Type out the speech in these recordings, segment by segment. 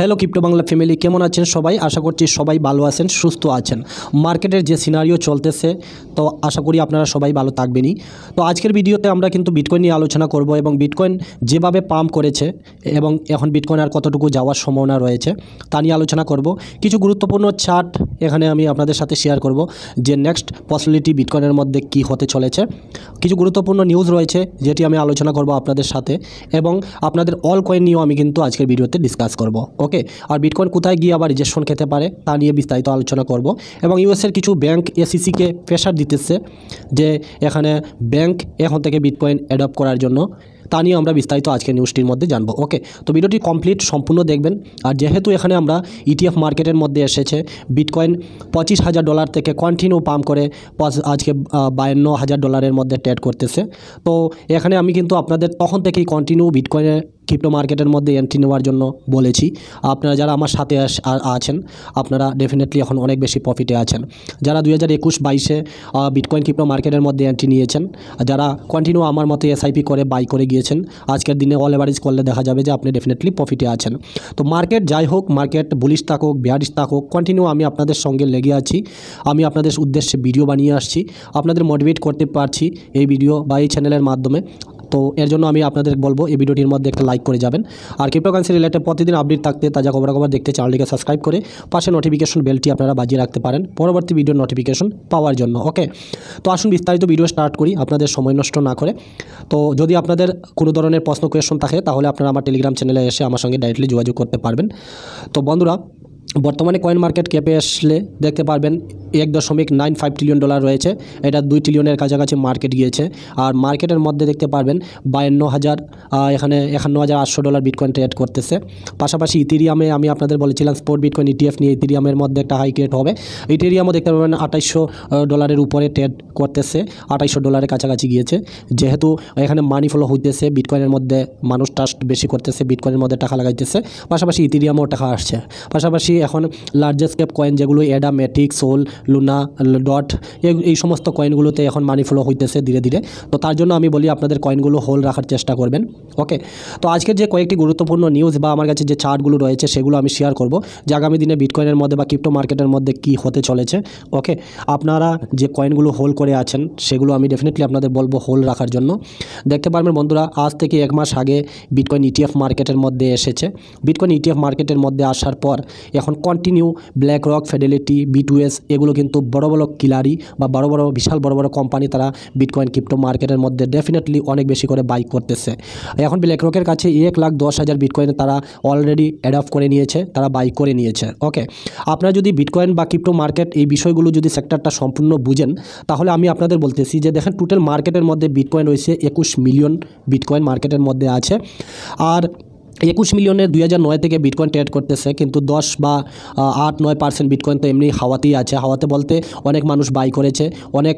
Hello crypto Bangla family, কেমন আছেন সবাই? আশা করছি সবাই ভালো আছেন, সুস্থ আছেন। মার্কেটের যে সিনারিও চলতেছে, তো আশা করি আপনারা সবাই ভালো থাকবেনই। তো আজকের ভিডিওতে আমরা কিন্তু বিটকয়েন নিয়ে আলোচনা করব এবং বিটকয়েন যেভাবে পাম্প করেছে এবং এখন বিটকয়েন আর কতটুকু যাওয়ার সম্ভাবনা রয়েছে তা নিয়ে আলোচনা করব। কিছু গুরুত্বপূর্ণ চার্ট এখানে আমি আপনাদের সাথে শেয়ার করব যে নেক্সট পসিবিলিটি বিটকয়েনের মধ্যে কি হতে চলেছে। কিছু গুরুত্বপূর্ণ নিউজ রয়েছে যেটি আমি আলোচনা করব আপনাদের সাথে, এবং আপনাদের অল কয়েন নিয়েও আমি কিন্তু আজকের ভিডিওতে ডিসকাস করব। ওকে, আর বিটকয়েন কোথায় গিয়ে আবার রিজেকশন খেতে পারে তা নিয়ে বিস্তারিত আলোচনা করব। এবং ইউএসের কিছু ব্যাংক এসইসিকে প্রেশার দিতেছে যে এখানে ব্যাংক এখন থেকে বিটকয়েন অ্যাডপ্ট করার জন্য, তা নিয়ে আমরা বিস্তারিত আজকের নিউজটির মধ্যে জানবো। ওকে, তো ভিডিওটি কমপ্লিট সম্পূর্ণ দেখবেন। আর যেহেতু এখানে আমরা ইটিএফ মার্কেটের মধ্যে এসেছে, বিটকয়েন $25,000 থেকে কন্টিনিউ পাম্প করে আজকে $52,000 মধ্যে ট্রেড করতেছে। তো এখানে আমি কিন্তু আপনাদের তখন থেকেই কন্টিনিউ বিটকয়েনের ক্রিপ্টো মার্কেটের মধ্যে এন্ট্রি নেওয়ার জন্য বলেছি। আপনারা যারা আমার সাথে আছেন আপনারা ডেফিনেটলি এখন অনেক বেশি প্রফিটে আছেন। যারা 2021-22-এ বিটকয়েন ক্রিপ্টো মার্কেটের মধ্যে এন্ট্রি নিয়েছেন, যারা কন্টিনিউ আমার মতো এসআইপি করে বাই করে গিয়েছেন, আজকের দিনে অল এভারেজ করলে দেখা যাবে যে আপনি ডেফিনেটলি প্রফিটে আছেন। তো মার্কেট যাই হোক, মার্কেট বুলিশ থাকুক বেয়ারিশ থাকুক, কন্টিনিউ আমি আপনাদের সঙ্গে লেগে আছি। আমি আপনাদের উদ্দেশ্যে ভিডিও বানিয়ে আসছি, আপনাদের মোটিভেট করতে পারছি এই ভিডিও বা এই চ্যানেলের মাধ্যমে। তো এর জন্য আমি আপনাদের বলবো এই ভিডিওটির মধ্যে একটা লাইক করে যাবেন। আর ক্রিপ্টোকারেন্সি রিলেটেড প্রতিদিন আপডেট থাকতে, তাজা খবর দেখতে চ্যানেলটিকে সাবস্ক্রাইব করে পাশে নোটিফিকেশন বেলটি আপনারা বাজিয়ে রাখতে পারেন পরবর্তী ভিডিওর নোটিফিকেশন পাওয়ার জন্য। ওকে, তো আসুন বিস্তারিত ভিডিও স্টার্ট করি আপনাদের সময় নষ্ট না করে। তো যদি আপনাদের কোনো ধরনের প্রশ্ন কোয়েশন থাকে তাহলে আপনারা আমার টেলিগ্রাম চ্যানেলে এসে আমার সঙ্গে ডাইরেক্টলি যোগাযোগ করতে পারবেন। তো বন্ধুরা, বর্তমানে কয়েন মার্কেট ক্যাপে আসলে দেখতে পারবেন $1.95 ট্রিলিয়ন রয়েছে। এটা 2 ট্রিলিয়নের কাছাকাছি মার্কেট গিয়েছে। আর মার্কেটের মধ্যে দেখতে পারবেন 52,000 এখানে $51,800 বিটকয়েন ট্রেড করতেছে। পাশাপাশি ইথেরিয়ামে আমি আপনাদের বলেছিলাম স্পট বিটকয়েন ইটিএফ নিয়ে ইথেরিয়ামের মধ্যে একটা হাই ক্রিয়েট হবে। ইথেরিয়ামও দেখতে পারবেন $2,800 উপরে ট্রেড করতেছে, $2,800 কাছাকাছি গিয়েছে। যেহেতু এখানে মানি ফ্লো হইতেছে, বিটকয়েনের মধ্যে মানুষ ট্রাস্ট বেশি করতেছে, বিটকয়েনের মধ্যে টাকা লাগাইতেছে, পাশাপাশি ইথেরিয়ামও টাকা আসছে। পাশাপাশি এখন লার্জেস্ট ক্যাপ কয়েন যেগুলো এডা, ম্যাটিক, সোল, লুনা, ডট, এই সমস্ত কয়েনগুলোতে এখন মানি ফ্লো হইতেছে ধীরে ধীরে। তো তার জন্য আমি বলি আপনাদের কয়েনগুলো হোল্ড রাখার চেষ্টা করবেন। ওকে, তো আজকের যে কয়েকটি গুরুত্বপূর্ণ নিউজ বা আমার কাছে যে চার্টগুলো রয়েছে সেগুলো আমি শেয়ার করব যে আগামী দিনে বিটকয়েনের মধ্যে বা ক্রিপ্টো মার্কেটের মধ্যে কি হতে চলেছে। ওকে, আপনারা যে কয়েনগুলো হোল্ড করে আছেন সেগুলো আমি ডেফিনেটলি আপনাদের বলবো হোল্ড রাখার জন্য। দেখতে পারবেন বন্ধুরা, আজ থেকে 1 মাস আগে বিটকয়েন ইটিএফ মার্কেটের মধ্যে এসেছে। বিটকয়েন ইটিএফ মার্কেটের মধ্যে আসার পর এখন continue black rock, fidelity, B2S এগুলো কিন্তু বড় বড় কিলারি বা বিশাল বড় বড় কোম্পানি, তারা বিটকয়েন ক্রিপ্টো মার্কেটের মধ্যে ডেফিনেটলি অনেক বেশি করে বাই করতেছে। এখন ব্ল্যাক রকের কাছে 1,10,000 বিটকয়েন তারা অলরেডি অ্যাডপ্ট করে নিয়েছে, তারা বাই করে নিয়েছে। ওকে, আপনারা যদি বিটকয়েন বা ক্রিপ্টো মার্কেট এই বিষয়গুলো যদি সেক্টরটা সম্পূর্ণ বুঝেন তাহলে আমি আপনাদের বলতেছি যে দেখেন টোটাল মার্কেটের মধ্যে বিটকয়েন রয়েছে 21 মিলিয়ন বিটকয়েন মার্কেটের মধ্যে আছে। আর 21 মিলিয়নের 2009 থেকে বিটকয়েন ট্রেড করতেছে, কিন্তু 10 বা 8-9% বিটকয়েন তো এমনি হাওয়াতেই আছে। হাওয়াতে বলতে অনেক মানুষ বাই করেছে, অনেক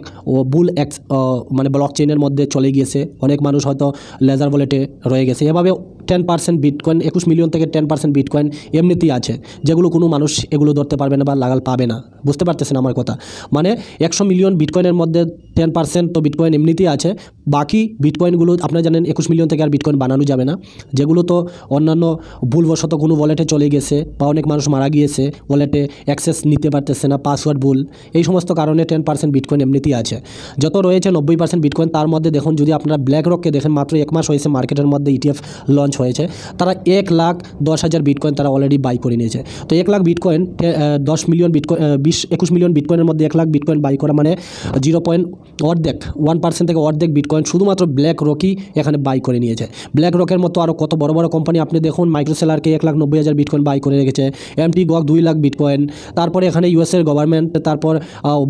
মানে ব্লক চেইনের মধ্যে চলে গিয়েছে, অনেক মানুষ হয়তো লেজার ওয়ালেটে রয়ে গেছে। এভাবে 10% বিটকয়েন, 21 মিলিয়ন থেকে 10% বিটকয়েন এমনিতেই আছে, যেগুলো কোনো মানুষ এগুলো ধরতে পারবে না বা লাগাল পাবে না। বুঝতে পারতেছেন আমার কথা? মানে 100 মিলিয়ন বিটকয়েনের মধ্যে 10% তো বিটকয়েন এমনিতেই আছে। বাকি বিটকয়েনগুলো আপনারা জানেন 21 মিলিয়ন থেকে আর বিটকয়েন বানানো যাবে না, যেগুলো তো অন্যান্য ভুলবশত কোনো ওয়ালেটে চলে গেছে বা অনেক মানুষ মারা গিয়েছে, ওয়ালেটে অ্যাক্সেস নিতে পারতেছে না, পাসওয়ার্ড ভুল, এই সমস্ত কারণে 10% বিটকয়েন এমনিতেই আছে। যত রয়েছে 90% বিটকয়েন, তার মধ্যে দেখুন যদি আপনারা ব্ল্যাক রককে দেখেন, মাত্র 1 মাস হয়েছে মার্কেটের মধ্যে ইটিএফ লঞ্চ হয়েছে, তারা 1,10,000 বিটকয়েন তারা অলরেডি বাই করে নিয়েছে। তো 1 lakh bitcoin 10 million bitcoin 21 million বিটকয়েনের মধ্যে 1 লাখ বিটকয়েন বাই করা মানে 1% থেকে অর্ধেক বিটকয়েন শুধুমাত্র ব্ল্যাক রকই এখানে বাই করে নিয়েছে। ব্ল্যাক রকের মতো আরও কত বড় বড় কোম্পানি আপনি দেখুন, মাইক্রোসেলারকে 1,90,000 বিটকয়েন বাই করে রেখেছে, MT Gox 2 লাখ বিটকয়েন, তারপরে এখানে ইউএসের গভর্নমেন্ট, তারপর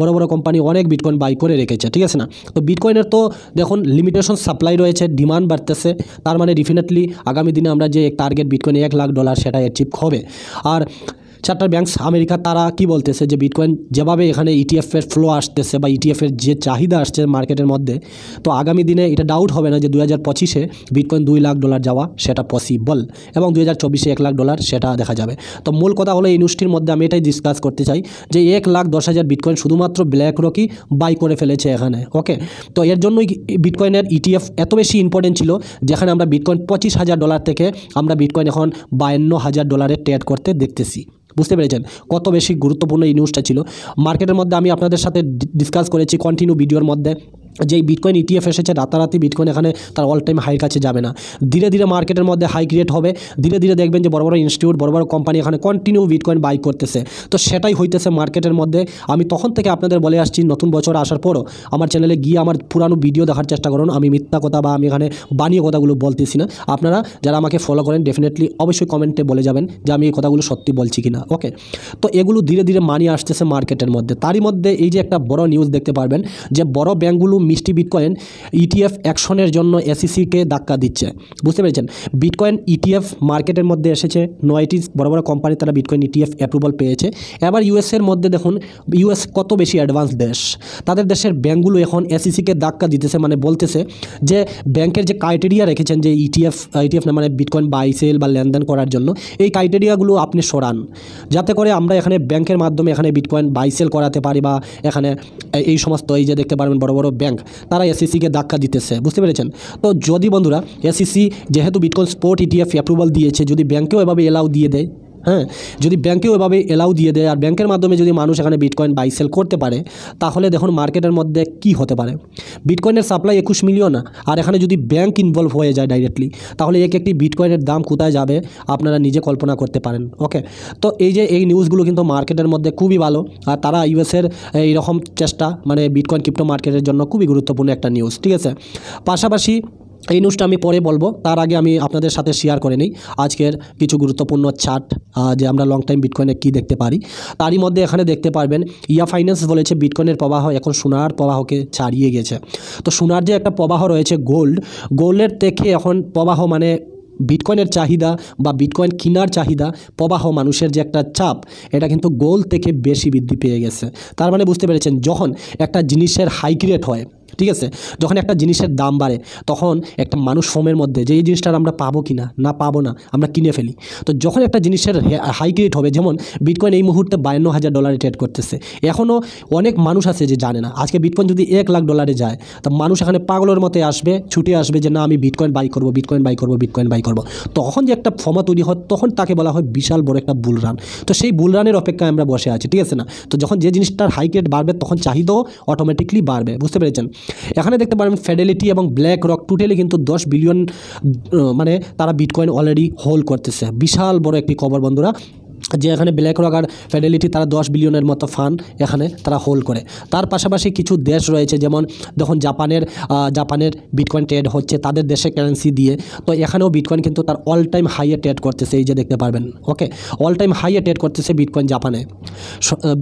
বড় বড় কোম্পানি অনেক বিটকয়েন বাই করে রেখেছে। ঠিক আছে না? তো বিটকয়েনের তো দেখুন লিমিটেশন সাপ্লাই রয়েছে, ডিমান্ড বাড়তেছে, তার মানে ডেফিনেটলি আগামী দিনে আমরা যে টার্গেট বিটকয়েন $1 লাখ সেটা অ্যাচিভ হবে। আর চার্টার ব্যাংকস আমেরিকা তারা কি বলতেছে যে বিটকয়েন যেভাবে এখানে ইটিএফের ফ্লো আসতেছে বা ইটিএফের যে চাহিদা আসছে মার্কেটের মধ্যে, তো আগামী দিনে এটা ডাউট হবে না যে 2025-এ বিটকয়েন $2 লাখ যাওয়া সেটা পসিবল, এবং 2024-এ $1 লাখ সেটা দেখা যাবে। তো মূল কথা হলো এই নিউজটির মধ্যে আমি এটাই ডিসকাস করতে চাই যে 1,10,000 বিটকয়েন শুধুমাত্র ব্ল্যাক রকই বাই করে ফেলেছে এখানে। ওকে, তো এর জন্যই বিটকয়েনের ইটিএফ এত বেশি ইম্পর্টেন্ট ছিল, যেখানে আমরা বিটকয়েন $25,000 থেকে আমরা বিটকয়েন এখন $52,000 ট্রেড করতে দেখতেছি। বুঝতে পেরেছেন কত বেশি গুরুত্বপূর্ণ এই নিউজটা ছিল। মার্কেটের মধ্যে আমি আপনাদের সাথে ডিসকাস করেছি কন্টিনিউ ভিডিওর মধ্যে, যেই বিটকয়েন ইটিএফ এসেছে রাতারাতি বিটকয়েন এখানে তার অল টাইম হাইয়ের কাছে যাবে না, ধীরে ধীরে মার্কেটের মধ্যে হাই ক্রিয়েট হবে, ধীরে ধীরে দেখবেন যে বড় বড় ইনস্টিটিউট বড় বড় কোম্পানি এখানে কন্টিনিউ বিটকয়েন বাই করতেছে। তো সেটাই হইতেছে মার্কেটের মধ্যে। আমি তখন থেকে আপনাদের বলে আসছি, নতুন বছর আসার পরও আমার চ্যানেলে গিয়ে আমার পুরানো ভিডিও দেখার চেষ্টা করুন। আমি মিথ্যা কথা বা আমি এখানে বানিয়ে কথাগুলো বলতেছি না। আপনারা যারা আমাকে ফলো করেন ডেফিনেটলি অবশ্যই কমেন্টে বলে যাবেন যে আমি এই কথাগুলো সত্যি বলছি কিনা। ওকে, তো এগুলো ধীরে ধীরে মানিয়ে আসতেছে মার্কেটের মধ্যে। তারই মধ্যে এই যে একটা বড় নিউজ দেখতে পারবেন যে বড় ব্যাঙ্কগুলো মিষ্টি বিটকয়েন ইটিএফ অ্যাকশনের জন্য এসইসিকে ধাক্কা দিচ্ছে। বুঝতে পেরেছেন, বিটকয়েন ইটিএফ মার্কেটের মধ্যে এসেছে, 9টি বড় বড় কোম্পানি তারা বিটকয়েন ইটিএফ অ্যাপ্রুভাল পেয়েছে। এবার ইউএসের মধ্যে দেখুন, ইউএস কত বেশি অ্যাডভান্স দেশ, তাদের দেশের ব্যাঙ্কগুলো এখন এসইসিকে ধাক্কা দিতেছে, মানে বলতেছে যে ব্যাংকের যে ক্রাইটেরিয়া রেখেছেন যে ইটিএফ না মানে বিটকয়েন বাই সেল বা লেনদেন করার জন্য, এই ক্রাইটেরিয়াগুলো আপনি সরান, যাতে করে আমরা এখানে ব্যাংকের মাধ্যমে এখানে বিটকয়েন বাই সেল করাতে পারি, বা এখানে এই সমস্ত এই যে দেখতে পারবেন বড় বড় ব্যাংক তারা এসইসিকে ধাক্কা দিতেছে। বুঝতে পেরেছেন, তো যদি বন্ধুরা এসইসি যেহেতু বিটকয়েন স্পট ইটিএফ অ্যাপ্রুভাল দিয়েছে, যদি ব্যাংকেও এভাবে এলাউ দিয়ে দেয়, হ্যাঁ, যদি ব্যাংকেও এভাবে এলাউ দিয়ে দেয় আর ব্যাংকের মাধ্যমে যদি মানুষ এখানে বিটকয়েন বাই সেল করতে পারে, তাহলে দেখুন মার্কেটের মধ্যে কি হতে পারে। বিটকয়েনের সাপ্লাই 21 মিলিয়ন, আর এখানে যদি ব্যাংক ইনভলভ হয়ে যায় ডাইরেক্টলি, তাহলে একটি বিটকয়েনের দাম কোথায় যাবে আপনারা নিজে কল্পনা করতে পারেন। ওকে, তো এই নিউজগুলো কিন্তু মার্কেটের মধ্যে খুবই ভালো, আর তারা ইউএসের এইরকম চেষ্টা মানে বিটকয়েন ক্রিপ্টো মার্কেটের জন্য খুবই গুরুত্বপূর্ণ একটা নিউজ। ঠিক আছে, পাশাপাশি এই নিউজটা আমি পরে বলবো, তার আগে আমি আপনাদের সাথে শেয়ার করে নিই আজকের কিছু গুরুত্বপূর্ণ চার্ট, যে আমরা লং টাইম বিটকয়েনে কী দেখতে পারি। তারই মধ্যে এখানে দেখতে পারবেন ইয়া ফাইন্যান্স বলেছে বিটকয়েনের প্রবাহ এখন সোনার প্রবাহকে ছাড়িয়ে গেছে। তো সোনার যে একটা প্রবাহ রয়েছে গোল্ডের থেকে এখন প্রবাহ মানে বিটকয়েনের চাহিদা বা বিটকয়েন কেনার চাহিদা প্রবাহ মানুষের যে একটা চাপ, এটা কিন্তু গোল্ড থেকে বেশি বৃদ্ধি পেয়ে গেছে। তার মানে বুঝতে পেরেছেন, যখন একটা জিনিসের হাই রেট হয়, ঠিক আছে, যখন একটা জিনিসের দাম বাড়ে, তখন একটা মানুষ ফোমের মধ্যে যে এই জিনিসটা আমরা পাবো কিনা না পাবো না আমরা কিনে ফেলি। তো যখন একটা জিনিসের হাই রেট হবে, যেমন বিটকয়েন এই মুহূর্তে $52,000 ট্রেড করতেছে, এখনও অনেক মানুষ আছে যে জানে না। আজকে বিটকয়েন যদি $1,00,000 যায়, তো মানুষ এখানে পাগলের মতো আসবে, ছুটে আসবে যে না আমি বিটকয়েন বাই করবো, বিটকয়েন বাই করবো, বিটকয়েন বাই করবো। তখন যে একটা ফমা তৈরি হয়, তখন তাকে বলা হয় বিশাল বড় একটা বুল রান। তো সেই বুল রানের অপেক্ষায় আমরা বসে আছি, ঠিক আছে না। তো যখন যে জিনিসটার হাই রেট বাড়বে, তখন চাহিদাও অটোমেটিকলি বাড়বে। বুঝতে পেরেছেন, এখানে দেখতে পারেন ফেডেলিটি এবং ব্ল্যাক রক টোটালি কিন্তু 10 বিলিয়ন মানে তারা বিটকয়েন অলরেডি হোল্ড করতেছে। বিশাল বড় একটি খবর বন্ধুরা, যে এখানে ব্ল্যাক রক আর ফেডেলিটি তারা 10 বিলিয়নের মতো ফান্ড এখানে তারা হোল্ড করে। তার পাশাপাশি কিছু দেশ রয়েছে, যেমন দেখুন জাপানের বিটকয়েন ট্রেড হচ্ছে তাদের দেশে কারেন্সি দিয়ে। তো এখানেও বিটকয়েন কিন্তু তার অল টাইম হাইয়ে ট্রেড করতেছে, এই যে দেখতে পারবেন। ওকে, অল টাইম হাইয়ে ট্রেড করতেছে বিটকয়েন জাপানে।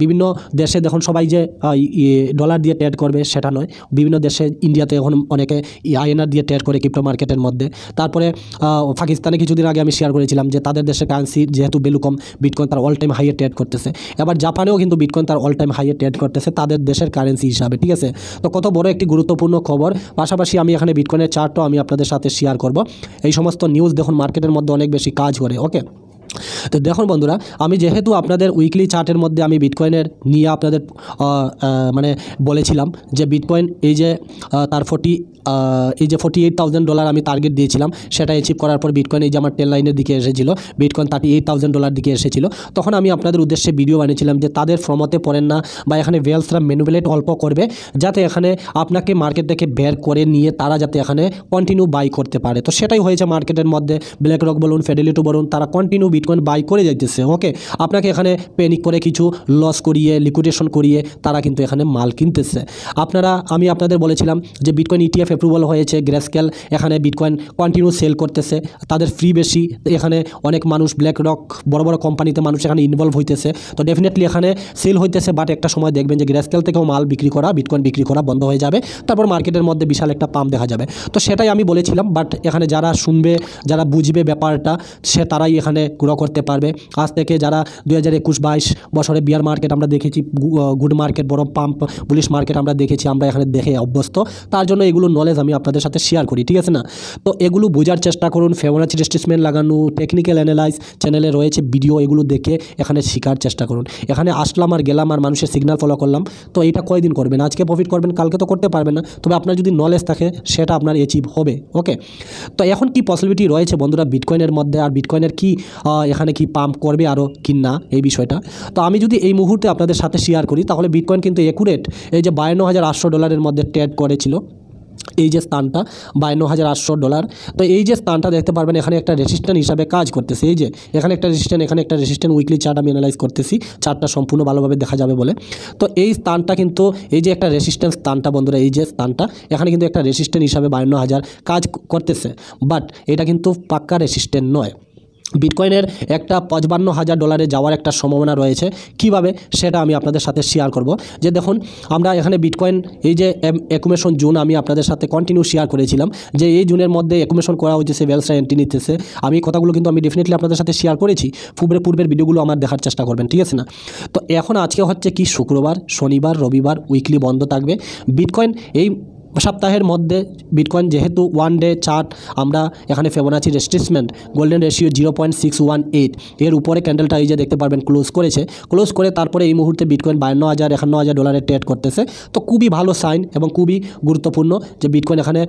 বিভিন্ন দেশে দেখুন সবাই যে ডলার দিয়ে ট্রেড করবে সেটা নয়, বিভিন্ন দেশে ইন্ডিয়াতে এখন অনেকে আইএনআর দিয়ে ট্রেড করে ক্রিপ্টো মার্কেটের মধ্যে। তারপরে পাকিস্তানে কিছুদিন আগে আমি শেয়ার করেছিলাম যে তাদের দেশে কারেন্সি যেহেতু ভ্যালু কম, বিটকয়েন তার অল টাইম হাইয়ে ট্রেড করতেছে। এবার জাপানেও কিন্তু বিটকয়েন তার অল টাইম হাইয়ে ট্রেড করতেছে তাদের দেশের কারেন্সি হিসাবে। ঠিক আছে, তো কত বড় একটি গুরুত্বপূর্ণ খবর। পাশাপাশি আমি এখানে বিটকয়েনের চার্টও আমি আপনাদের সাথে শেয়ার করব। এই সমস্ত নিউজ দেখুন মার্কেটের মধ্যে অনেক বেশি কাজ করে। ওকে, তো দেখুন বন্ধুরা, আমি যেহেতু আপনাদের উইকলি চার্টের মধ্যে আমি বিটকয়েনের নিয়ে আপনাদের মানে বলেছিলাম যে বিটকয়েন এই যে তার $48,000 আমি টার্গেট দিয়েছিলাম, সেটা অ্যাচিভ করার পর বিটকয়েন এই যে আমার 10 লাইনের দিকে এসেছিল, বিটকয়েন $38,000 দিকে এসেছিল। তখন আমি আপনাদের উদ্দেশ্যে ভিডিও বানিয়েছিলাম যে তাদের ফ্রমতে পড়েন না, বা এখানে ভেলসরা ম্যানুপুলেট অল্প করবে, যাতে এখানে আপনাকে মার্কেট থেকে বের করে নিয়ে তারা যাতে এখানে কন্টিনিউ বাই করতে পারে। তো সেটাই হয়েছে মার্কেটের মধ্যে। ব্ল্যাক রক বলুন, ফেডেলিটি বলুন, তারা কন্টিনিউ বিটকয়েন বাই করে যাইতেছে। ওকে, আপনাকে এখানে প্যানিক করে কিছু লস করিয়ে লিকুইডেশন করিয়ে তারা কিন্তু এখানে মাল কিনতেছে। আমি আপনাদের বলেছিলাম যে বিটকয়েন ইটিএফ অ্যাপ্রুভাল হয়েছে, গ্রেস্কেল এখানে বিটকয়েন কন্টিনিউ সেল করতেছে, তাদের ফ্রি বেশি, এখানে অনেক মানুষ ব্ল্যাক রক বড় বড় কোম্পানিতে মানুষ এখানে ইনভলভ হইতেছে। তো ডেফিনেটলি এখানে সেল হইতেছে, বাট একটা সময় দেখবেন যে গ্রেস্কেল থেকেও মাল বিক্রি করা, বিটকয়েন বিক্রি করা বন্ধ হয়ে যাবে, তারপর মার্কেটের মধ্যে বিশাল একটা পাম্প দেখা যাবে। তো সেটাই আমি বলেছিলাম, বাট এখানে যারা শুনবে, যারা বুঝবে ব্যাপারটা, তারাই এখানে ফলো করতে পারবে। আজ থেকে যারা 2021-22 বছরে বিয়ার মার্কেট আমরা দেখেছি, গুড মার্কেট, বড় পাম্প, বুলিশ মার্কেট আমরা দেখেছি, আমরা এখানে দেখে অভ্যস্ত, তার জন্য এগুলো নলেজ আমি আপনাদের সাথে শেয়ার করি, ঠিক আছে না? তো এগুলো বোঝার চেষ্টা করুন, ফিবোনাচি রিট্রেসমেন্ট লাগানো, টেকনিক্যাল অ্যানালাইজ চ্যানেলে রয়েছে ভিডিও, এগুলো দেখে এখানে শেখার চেষ্টা করুন। এখানে আসলাম আর গেলাম আর মানুষের সিগন্যাল ফলো করলাম, তো এটা কয়দিন করবেন? আজকে প্রফিট করবেন, কালকে তো করতে পারবেন না। তবে আপনার যদি নলেজ থাকে সেটা আপনার অ্যাচিভ হবে। ওকে, তো এখন কি পসিবিলিটি রয়েছে বন্ধুরা বিটকয়েনের মধ্যে, আর বিটকয়েনের কি এখানে কি পাম্প করবে আরও কি না, এই বিষয়টা তো আমি যদি এই মুহূর্তে আপনাদের সাথে শেয়ার করি, তাহলে বিটকয়েন কিন্তু একুরেট এই যে $52,800 মধ্যে ট্রেড করেছিল, এই যে স্থানটা $52,800। তো এই যে স্থানটা দেখতে পারবেন এখানে একটা রেসিস্ট্যান্ট হিসাবে কাজ করতেছে। এই যে এখানে একটা রেসিস্ট্যান্ট, এখানে একটা রেসিস্ট্যান্ট, উইকলি চার্ট আমি অ্যানালাইজ করতেছি, চার্টটা সম্পূর্ণ ভালোভাবে দেখা যাবে বলে। তো এই স্থানটা কিন্তু এই যে একটা রেসিস্ট্যান্স স্থানটা বন্ধুরা, এই যে স্থানটা এখানে কিন্তু একটা রেসিস্ট্যান্ট হিসাবে 52,000 কাজ করতেছে, বাট এটা কিন্তু পাক্কা রেসিস্ট্যান্ট নয়। বিটকয়েনের একটা $55,000 যাওয়ার একটা সম্ভাবনা রয়েছে। কিভাবে সেটা আমি আপনাদের সাথে শেয়ার করব। যে দেখুন, আমরা এখানে বিটকয়েন এই যে অ্যাকুমুলেশন জোন আমি আপনাদের সাথে কন্টিনিউ শেয়ার করেছিলাম, যে এই জুনের মধ্যে অ্যাকুমুলেশন করা হচ্ছে, ওয়েলসরা এন্ট্রি নিতেছে। আমি কথাগুলো কিন্তু আমি ডেফিনেটলি আপনাদের সাথে শেয়ার করেছি, পূর্বের ভিডিওগুলো আমার দেখার চেষ্টা করবেন, ঠিক আছে না? তো এখন আজকে হচ্ছে কি শুক্রবার, শনিবার, রবিবার উইকলি বন্ধ থাকবে। বিটকয়েন এই সপ্তাহের মধ্যে বিটকয়েন যেহেতু ওয়ান ডে চার্ট, আমরা এখানে ফিবোনাচি রেট্রেসমেন্ট গোল্ডেন রেশিও 0.618 এর উপরে ক্যান্ডেলটা এই যে দেখতে পারবেন ক্লোজ করেছে, ক্লোজ করে তারপরে এই মুহূর্তে বিটকয়েন $52,000-$51,000 ট্রেড করতেছে। তো খুবই ভালো সাইন এবং খুবই গুরুত্বপূর্ণ যে বিটকয়েন এখানে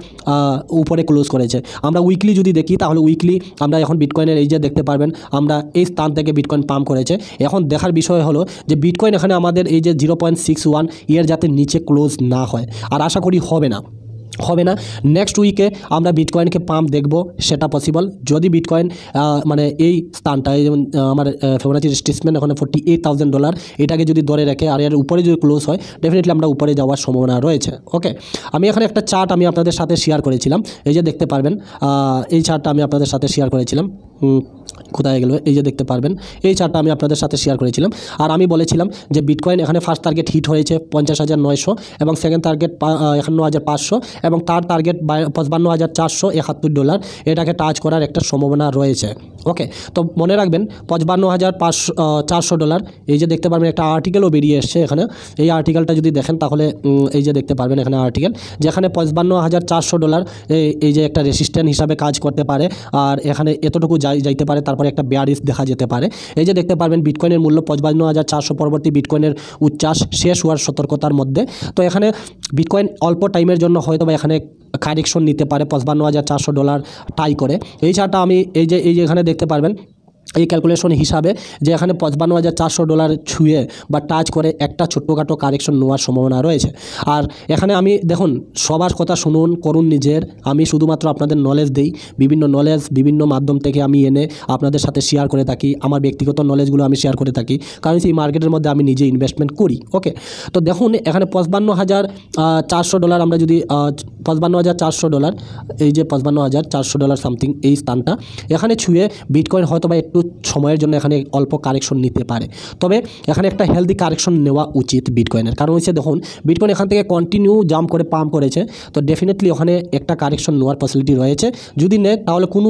উপরে ক্লোজ করেছে। আমরা উইকলি যদি দেখি, তাহলে উইকলি আমরা এখন বিটকয়েনের এই যে দেখতে পারবেন আমরা এই স্থান থেকে বিটকয়েন পাম্প করেছে। এখন দেখার বিষয় হলো যে বিটকয়েন এখানে আমাদের এই যে 0.61 এর যাতে নিচে ক্লোজ না হয়, আর আশা করি হবে না। নেক্সট উইকে আমরা বিটকয়েনকে পাম্প দেখব, সেটা পসিবল যদি বিটকয়েন মানে এই স্থানটা যেমন আমার ফিবোনাচি রেট্রেসমেন্ট এখন $48,000 এটাকে যদি ধরে রাখে আর এর উপরে যদি ক্লোজ হয়, ডেফিনেটলি আমরা উপরে যাওয়ার সম্ভাবনা রয়েছে। ওকে, আমি এখানে একটা চার্ট আমি আপনাদের সাথে শেয়ার করেছিলাম, এই যে দেখতে পারবেন এই চার্টটা আমি আপনাদের সাথে শেয়ার করেছিলাম। কোথায় গেল? এই যে দেখতে পারবেন এই চার্টটা আমি আপনাদের সাথে শেয়ার করেছিলাম, আর আমি বলেছিলাম যে বিটকয়েন এখানে ফার্স্ট টার্গেট হিট হয়েছে 50,900 এবং সেকেন্ড টার্গেট 51,500 এবং তার টার্গেট $55,471, এটাকে টাচ করার একটা সম্ভাবনা রয়েছে। ওকে, তো মনে রাখবেন $55,400 এই যে দেখতে পারবেন একটা আর্টিকেলও বেরিয়ে এসছে এখানে। এই আর্টিকেলটা যদি দেখেন তাহলে এই যে দেখতে পারবেন এখানে আর্টিকেল, যেখানে $55,400 এই যে একটা রেসিস্ট্যান্ট হিসাবে কাজ করতে পারে, আর এখানে এতটুকু যাইতে পারে, তারপরে একটা বেয়ারিশ দেখা যেতে পারে। এই যে দেখতে পারবেন বিটকয়েনের মূল্য 55,400 পরবর্তী বিটকয়েনের উচ্ছ্বাস শেষ হওয়ার সতর্কতার মধ্যে। তো এখানে বিটকয়েন অল্প টাইমের জন্য হয়তো বা এখানে কারেকশন নিতে পারে $55,400 টাই করে। এই চার্টটা আমি এই যে এখানে দেখতে পারবেন এই ক্যালকুলেশন হিসাবে যে এখানে $55,400 ছুঁয়ে বা টাচ করে একটা ছোট্টখাটো কারেকশন নেওয়ার সম্ভাবনা রয়েছে। আর এখানে আমি দেখুন সবার কথা শুনুন, করুন নিজের, আমি শুধুমাত্র আপনাদের নলেজ দেই, বিভিন্ন মাধ্যম থেকে আমি এনে আপনাদের সাথে শেয়ার করে থাকি, আমার ব্যক্তিগত নলেজগুলো আমি শেয়ার করে থাকি, কারণ সেই মার্কেটের মধ্যে আমি নিজে ইনভেস্টমেন্ট করি। ওকে, তো দেখুন এখানে $55,400 আমরা যদি $55,400 এই যে $55,400 সামথিং এই স্থানটা এখানে ছুঁয়ে বিটকয়েন হয়তো বা একটু সময়ের জন্য এখানে অল্প কারেকশন নিতে পারে। তবে এখানে একটা হেলদি কারেকশন নেওয়া উচিত বিটকয়েনের, কারণ হচ্ছে দেখুন বিটকয়েন এখান থেকে কন্টিনিউ জাম্প করে পাম্প করেছে, তো ডেফিনেটলি ওখানে একটা কারেকশন নেওয়ার ফ্যাসিলিটি রয়েছে। যদি নেয় তাহলে কোনো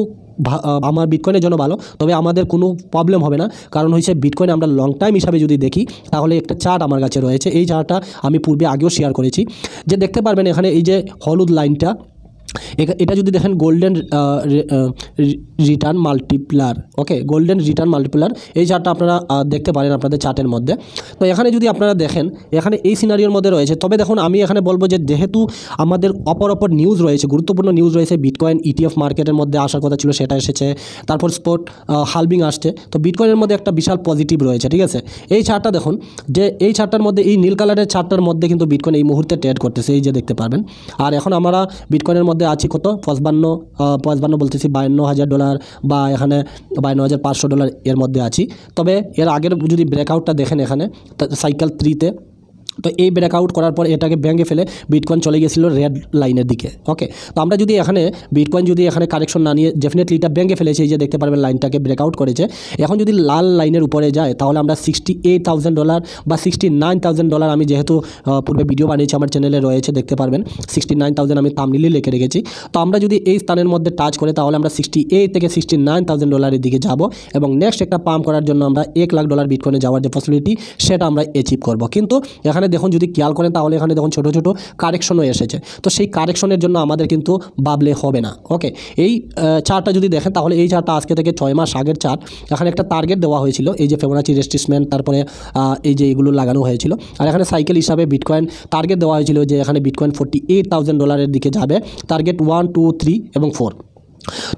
আমার বিটকয়েনের জন্য ভালো, তবে আমাদের কোনো প্রবলেম হবে না, কারণ হচ্ছে বিটকয়েন আমরা লং টাইম হিসাবে যদি দেখি তাহলে একটা চার্ট আমার কাছে রয়েছে। এই চার্টটা আমি পূর্বে আগেও শেয়ার করেছি, যে দেখতে পারবেন এখানে এই যে হলুদ লাইনটা, এটা যদি দেখেন গোল্ডেন রিটার্ন মাল্টিপ্লার। ওকে, গোল্ডেন রিটার্ন মাল্টিপ্লার এই চার্টটা আপনারা দেখতে পারেন আপনাদের চার্টের মধ্যে। তো এখানে যদি আপনারা দেখেন এখানে এই সিনারিওর মধ্যে রয়েছে। তবে দেখুন আমি এখানে বলবো যে যেহেতু আমাদের অপর নিউজ রয়েছে, গুরুত্বপূর্ণ নিউজ রয়েছে, বিটকয়েন ETF মার্কেটের মধ্যে আসার কথা ছিল সেটা এসেছে, তারপর স্পট হালভিং আসছে, তো বিটকয়েনের মধ্যে একটা বিশাল পজিটিভ রয়েছে, ঠিক আছে। এই চার্টটা দেখুন, যে এই চার্টটার মধ্যে এই নীল কালারের চার্টটার মধ্যে কিন্তু বিটকয়েন এই মুহূর্তে ট্রেড করতেছে, এই যে দেখতে পারবেন। আর এখন আমরা বিটকয়েনের মধ্যে আছি কত, 55 বলতেছি $52,000 বা এখানে $52,500 এর মধ্যে আছি। তবে এর আগের যদি ব্রেকআউটটা দেখেন এখানে সাইকেল 3-তে তো এই ব্রেকআউট করার পর এটাকে ভেঙে ফেলে বিটকয়েন চলে গেছিলো রেড লাইনের দিকে। ওকে, তো আমরা যদি এখানে বিটকয়েন যদি এখানে কারেকশন না নিয়ে ডেফিনেটলি এটা ভেঙে ফেলেছে, এই যে দেখতে পারবেন লাইনটাকে ব্রেকআউট করেছে। এখন যদি লাল লাইনের উপরে যায় তাহলে আমরা $68,000 বা $69,000, আমি যেহেতু পূর্বে ভিডিও বানিয়েছি আমার চ্যানেলে রয়েছে, দেখতে পারবেন 69,000 আমি থাম্বনেইলে লিখে রেখেছি। তো আমরা যদি এই স্থানের মধ্যে টাচ করে তাহলে আমরা 68 থেকে $69,000 দিকে যাব এবং নেক্সট একটা পাম্প করার জন্য আমরা $1,00,000 বিটকয়েনে যাওয়ার যে ফ্যাসিলিটি সেটা আমরা অ্যাচিভ করব। কিন্তু এখানে দেখুন যদি খেয়াল করেন তাহলে এখানে দেখুন ছোটো ছোটো কারেকশনও এসেছে। তো সেই কারেকশনের জন্য আমাদের কিন্তু ভাবলে হবে না। ওকে, এই চার্টটা যদি দেখেন তাহলে এই চার্টটা আজকে থেকে 6 মাস আগের চার্ট। এখানে একটা টার্গেট দেওয়া হয়েছিল, এই যে ফিবোনাচি রেট্রেসমেন্ট, তারপরে এই যে এগুলো লাগানো হয়েছিল। আর এখানে সাইকেল হিসাবে বিটকয়েন টার্গেট দেওয়া হয়েছিল যে এখানে বিটকয়েন $48,000 দিকে যাবে, টার্গেট 1, 2, 3 এবং 4।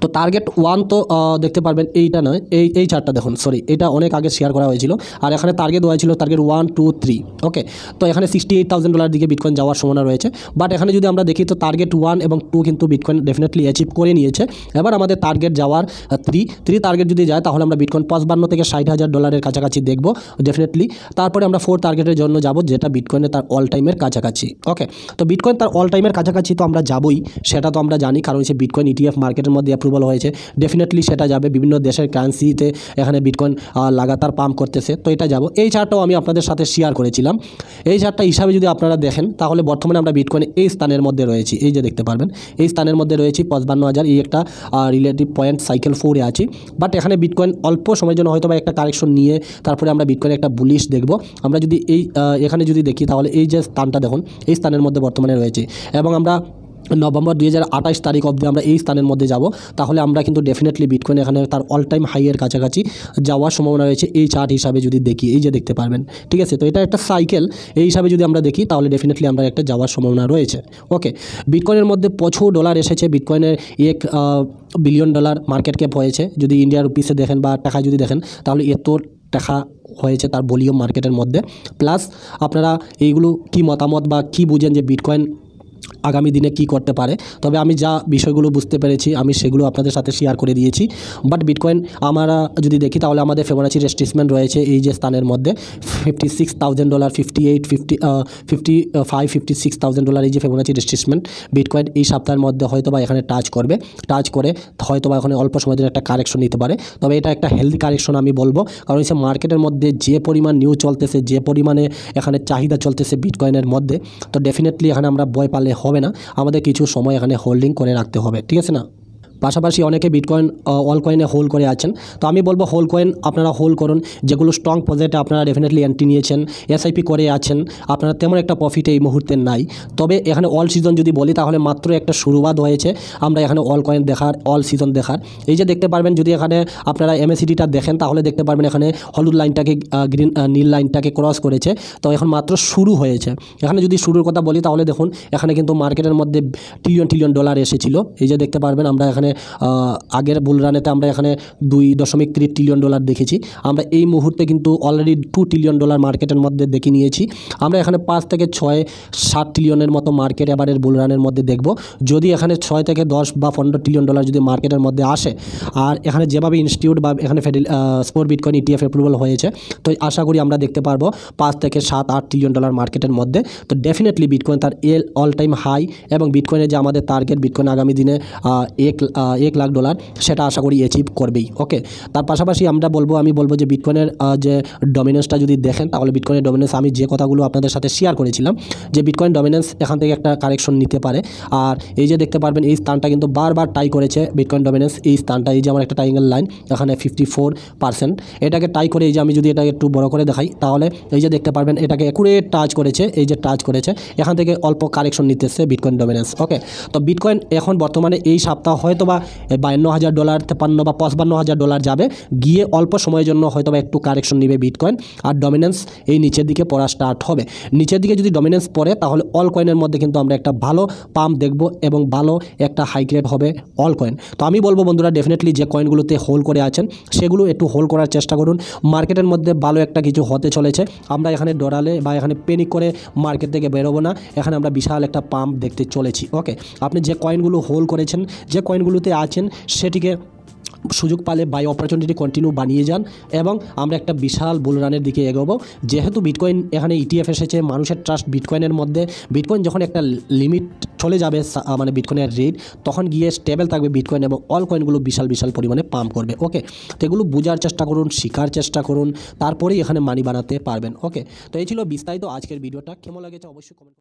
তো টার্গেট 1 তো দেখতে পারবেন এইটা নয়, এই চার্টটা দেখুন, সরি এটা অনেক আগে শেয়ার করা হয়েছিল। আর এখানে টার্গেট দেওয়া ছিল টার্গেট 1, 2, 3। ওকে, তো এখানে $68,000 দিকে বিটকয়েন যাওয়ার সম্ভাবনা রয়েছে। বাট এখানে যদি আমরা দেখি তো টার্গেট 1 এবং 2 কিন্তু বিটকয়েন ডেফিনেটলি অ্যাচিভ করে নিয়েছে। এবার আমাদের টার্গেট যাওয়ার 3 টার্গেট যদি যায় তাহলে আমরা বিটকয়েন $55,000 থেকে $60,000 কাছাকাছি দেখব ডেফিনেটলি। তারপরে আমরা 4 টার্গেটের জন্য যাব যেটা বিটকয়েনে তার অল টাইমের কাছাকাছি। ওকে, তো বিটকয়েন তার অল টাইমের কাছাকাছি তো আমরা যাবই, সেটা তো আমরা জানি, কারণ সে বিটকয়েন ETF মার্কেটের মধ্যে অ্যাপ্রুভাল হয়েছে, ডেফিনেটলি সেটা যাবে। বিভিন্ন দেশের কারেন্সিতে এখানে বিটকয়েন লাগাতার পাম্প করতেছে, তো এটা যাব। এই চার্টটাও আমি আপনাদের সাথে শেয়ার করেছিলাম। এই চার্টটা হিসাবে যদি আপনারা দেখেন তাহলে বর্তমানে আমরা বিটকয়েনে এই স্থানের মধ্যে রয়েছি, এই যে দেখতে পারবেন এই স্থানের মধ্যে রয়েছি 55,000, এই একটা রিলেটিভ পয়েন্ট সাইকেল 4-এ আছি। বাট এখানে বিটকয়েন অল্প সময়ের জন্য হয়তো বা একটা কারেকশন নিয়ে তারপরে আমরা বিটকয়েনে একটা বুলিশ দেখব। আমরা যদি এখানে যদি দেখি তাহলে এই যে স্থানটা দেখুন, এই স্থানের মধ্যে বর্তমানে রয়েছে এবং আমরা নভেম্বর 2028 তারিখ অবধি আমরা এই স্থানের মধ্যে যাব। তাহলে আমরা কিন্তু ডেফিনেটলি বিটকয়েন এখানে তার অল টাইম হাইয়ের কাছাকাছি যাওয়ার সম্ভাবনা রয়েছে এই চার্ট হিসাবে যদি দেখি, এই যে দেখতে পারবেন। ঠিক আছে, তো এটা একটা সাইকেল, এই হিসাবে যদি আমরা দেখি তাহলে ডেফিনেটলি আমরা একটা যাওয়ার সম্ভাবনা রয়েছে। ওকে, বিটকয়েনের মধ্যে প্রচুর ডলার এসেছে, বিটকয়েনের $1 বিলিয়ন মার্কেট ক্যাপ হয়েছে। যদি ইন্ডিয়ার রুপিসে দেখেন বা টাকায় যদি দেখেন তাহলে এত টাকা হয়েছে তার ভলিউম মার্কেটের মধ্যে। প্লাস আপনারা এইগুলো কি মতামত বা কি বুঝেন যে বিটকয়েন আগামী দিনে কি করতে পারে? তবে আমি যা বিষয়গুলো বুঝতে পেরেছি আমি সেগুলো আপনাদের সাথে শেয়ার করে দিয়েছি। বাট বিটকয়েন আমরা যদি দেখি তাহলে আমাদের ফিবোনাচি রেট্রেসমেন্ট রয়েছে এই যে স্থানের মধ্যে $56,000, 58, 50, 55, $56,000 এই যে ফিবোনাচি রেট্রেসমেন্ট। বিটকয়েন এই সপ্তাহের মধ্যে হয়তো বা এখানে টাচ করে হয়তো বা এখানে অল্প সময়ের জন্য একটা কারেকশন নিতে পারে। তবে এটা একটা হেলদি কারেকশন আমি বলবো, কারণ হচ্ছে মার্কেটের মধ্যে যে পরিমাণ নিউজ চলতেছে, যে পরিমাণে এখানে চাহিদা চলতেছে বিটকয়েনের মধ্যে, তো ডেফিনেটলি এখানে আমরা ভয় পালে হবে না, আমাদের কিছু সময় এখানে হোল্ডিং করে রাখতে হবে। ঠিক আছে না? পাশাপাশি অনেকে বিটকয়েন অল কয়েনে হোল্ড করে আছেন, তো আমি বলবো হোল্ড কয়েন আপনারা হোল্ড করুন। যেগুলো স্ট্রং প্রজেক্টে আপনারা ডেফিনেটলি এন্ট্রি নিয়েছেন, SIP করে আছেন, আপনারা তেমন একটা প্রফিট এই মুহূর্তে নাই। তবে এখানে অল সিজন যদি বলি তাহলে মাত্র একটা শুরুবাত হয়েছে আমরা এখানে অল কয়েন দেখার, অল সিজন দেখার। এই যে দেখতে পারবেন যদি এখানে আপনারা MACDটা দেখেন তাহলে দেখতে পারবেন এখানে হলুদ লাইনটাকে নীল লাইনটাকে ক্রস করেছে, তো এখন মাত্র শুরু হয়েছে। এখানে যদি শুরুর কথা বলি তাহলে দেখুন এখানে কিন্তু মার্কেটের মধ্যে ট্রিলিয়ন ডলার এসেছিল। এই যে দেখতে পারবেন আমরা এখানে আগের বুল রানেতে আমরা এখানে $2.3 ট্রিলিয়ন দেখেছি। আমরা এই মুহূর্তে কিন্তু অলরেডি $2 ট্রিলিয়ন মার্কেটের মধ্যে দেখে নিয়েছি। আমরা এখানে 5 থেকে 6, 7 ট্রিলিয়নের মতো মার্কেট এবারের বুল রানের মধ্যে দেখব। যদি এখানে 6 থেকে 10 বা $15 ট্রিলিয়ন যদি মার্কেটের মধ্যে আসে, আর এখানে যেভাবে ইনস্টিটিউট বা এখানে স্পোর্ট বিটকয়েন ETF অ্যাপ্রুভাল হয়েছে, তো আশা করি আমরা দেখতে পারবো 5 থেকে 7, 8 ট্রিলিয়ন মার্কেটের মধ্যে। তো ডেফিনেটলি বিটকয়েন তার অল টাইম হাই এবং বিটকয়েনের যে আমাদের টার্গেট বিটকয়েন আগামী দিনে $1,00,000 সেটা আশা করি অ্যাচিভ করবেই। ওকে, তার পাশাপাশি আমি বলবো যে বিটকয়েনের যে ডমিনেন্সটা যদি দেখেন তাহলে বিটকয়েনের ডমিনেন্স আমি যে কথাগুলো আপনাদের সাথে শেয়ার করেছিলাম যে বিটকয়েন ডমিনেন্স এখান থেকে একটা কারেকশন নিতে পারে। আর এই যে দেখতে পারবেন এই স্থানটা কিন্তু বারবার টাই করেছে বিটকয়েন ডমিনেন্স, এই স্থানটা এই যে আমার একটা ট্রায়াঙ্গেল লাইন এখানে 54%, এটাকে টাই করে এই যে আমি যদি এটাকে একটু বড় করে দেখাই তাহলে এই যে দেখতে পারবেন এটাকে একুরেট টাচ করেছে, এই যে টাচ করেছে, এখান থেকে অল্প কারেকশন নিতেছে বিটকয়েন ডমিনেন্স। ওকে, তো বিটকয়েন এখন বর্তমানে এই সপ্তাহ হয়তো বা $52,000, $53,000 বা $55,000 যাবে, গিয়ে অল্প সময়ের জন্য হয়তো বা একটু কারেকশন নিবে বিটকয়েন, আর ডমিনেন্স এই নিচের দিকে পড়া স্টার্ট হবে। নিচের দিকে যদি ডমিনেন্স পড়ে তাহলে অল কয়েনের মধ্যে কিন্তু আমরা একটা ভালো পাম্প দেখব এবং ভালো একটা হাই গ্রেড হবে অল কয়েন। তো আমি বলবো বন্ধুরা ডেফিনেটলি যে কয়েনগুলোতে হোল্ড করে আছেন সেগুলো একটু হোল্ড করার চেষ্টা করুন। মার্কেটের মধ্যে ভালো একটা কিছু হতে চলেছে, আমরা এখানে ডরালে বা এখানে প্যানিক করে মার্কেট থেকে বেরোবো না, এখানে আমরা বিশাল একটা পাম্প দেখতে চলেছি। ওকে, আপনি যে কয়েনগুলো হোল্ড করেছেন, যে কয়েনগুলোতে আছেন সেটিকে সুযোগ পালে বাই অপরচুনিটি কন্টিনিউ বানিয়ে যান এবং আমরা একটা বিশাল বুল রানের দিকে এগোবো। যেহেতু বিটকয়েন এখানে ইটিএফ এসেছে, মানুষের ট্রাস্ট বিটকয়েনের মধ্যে, বিটকয়েন যখন একটা লিমিট চলে যাবে মানে বিটকয়েনের রেট, তখন গিয়ে স্টেবল থাকবে বিটকয়েন এবং অল কয়েনগুলো বিশাল বিশাল পরিমাণে পাম্প করবে। ওকে, তো এগুলো বোঝার চেষ্টা করুন, শেখার চেষ্টা করুন, তারপরেই এখানে মানি বানাতে পারবেন। ওকে, তো এই ছিল বিস্তারিত আজকের ভিডিওটা। কেমন লাগেছে অবশ্যই কমেন্ট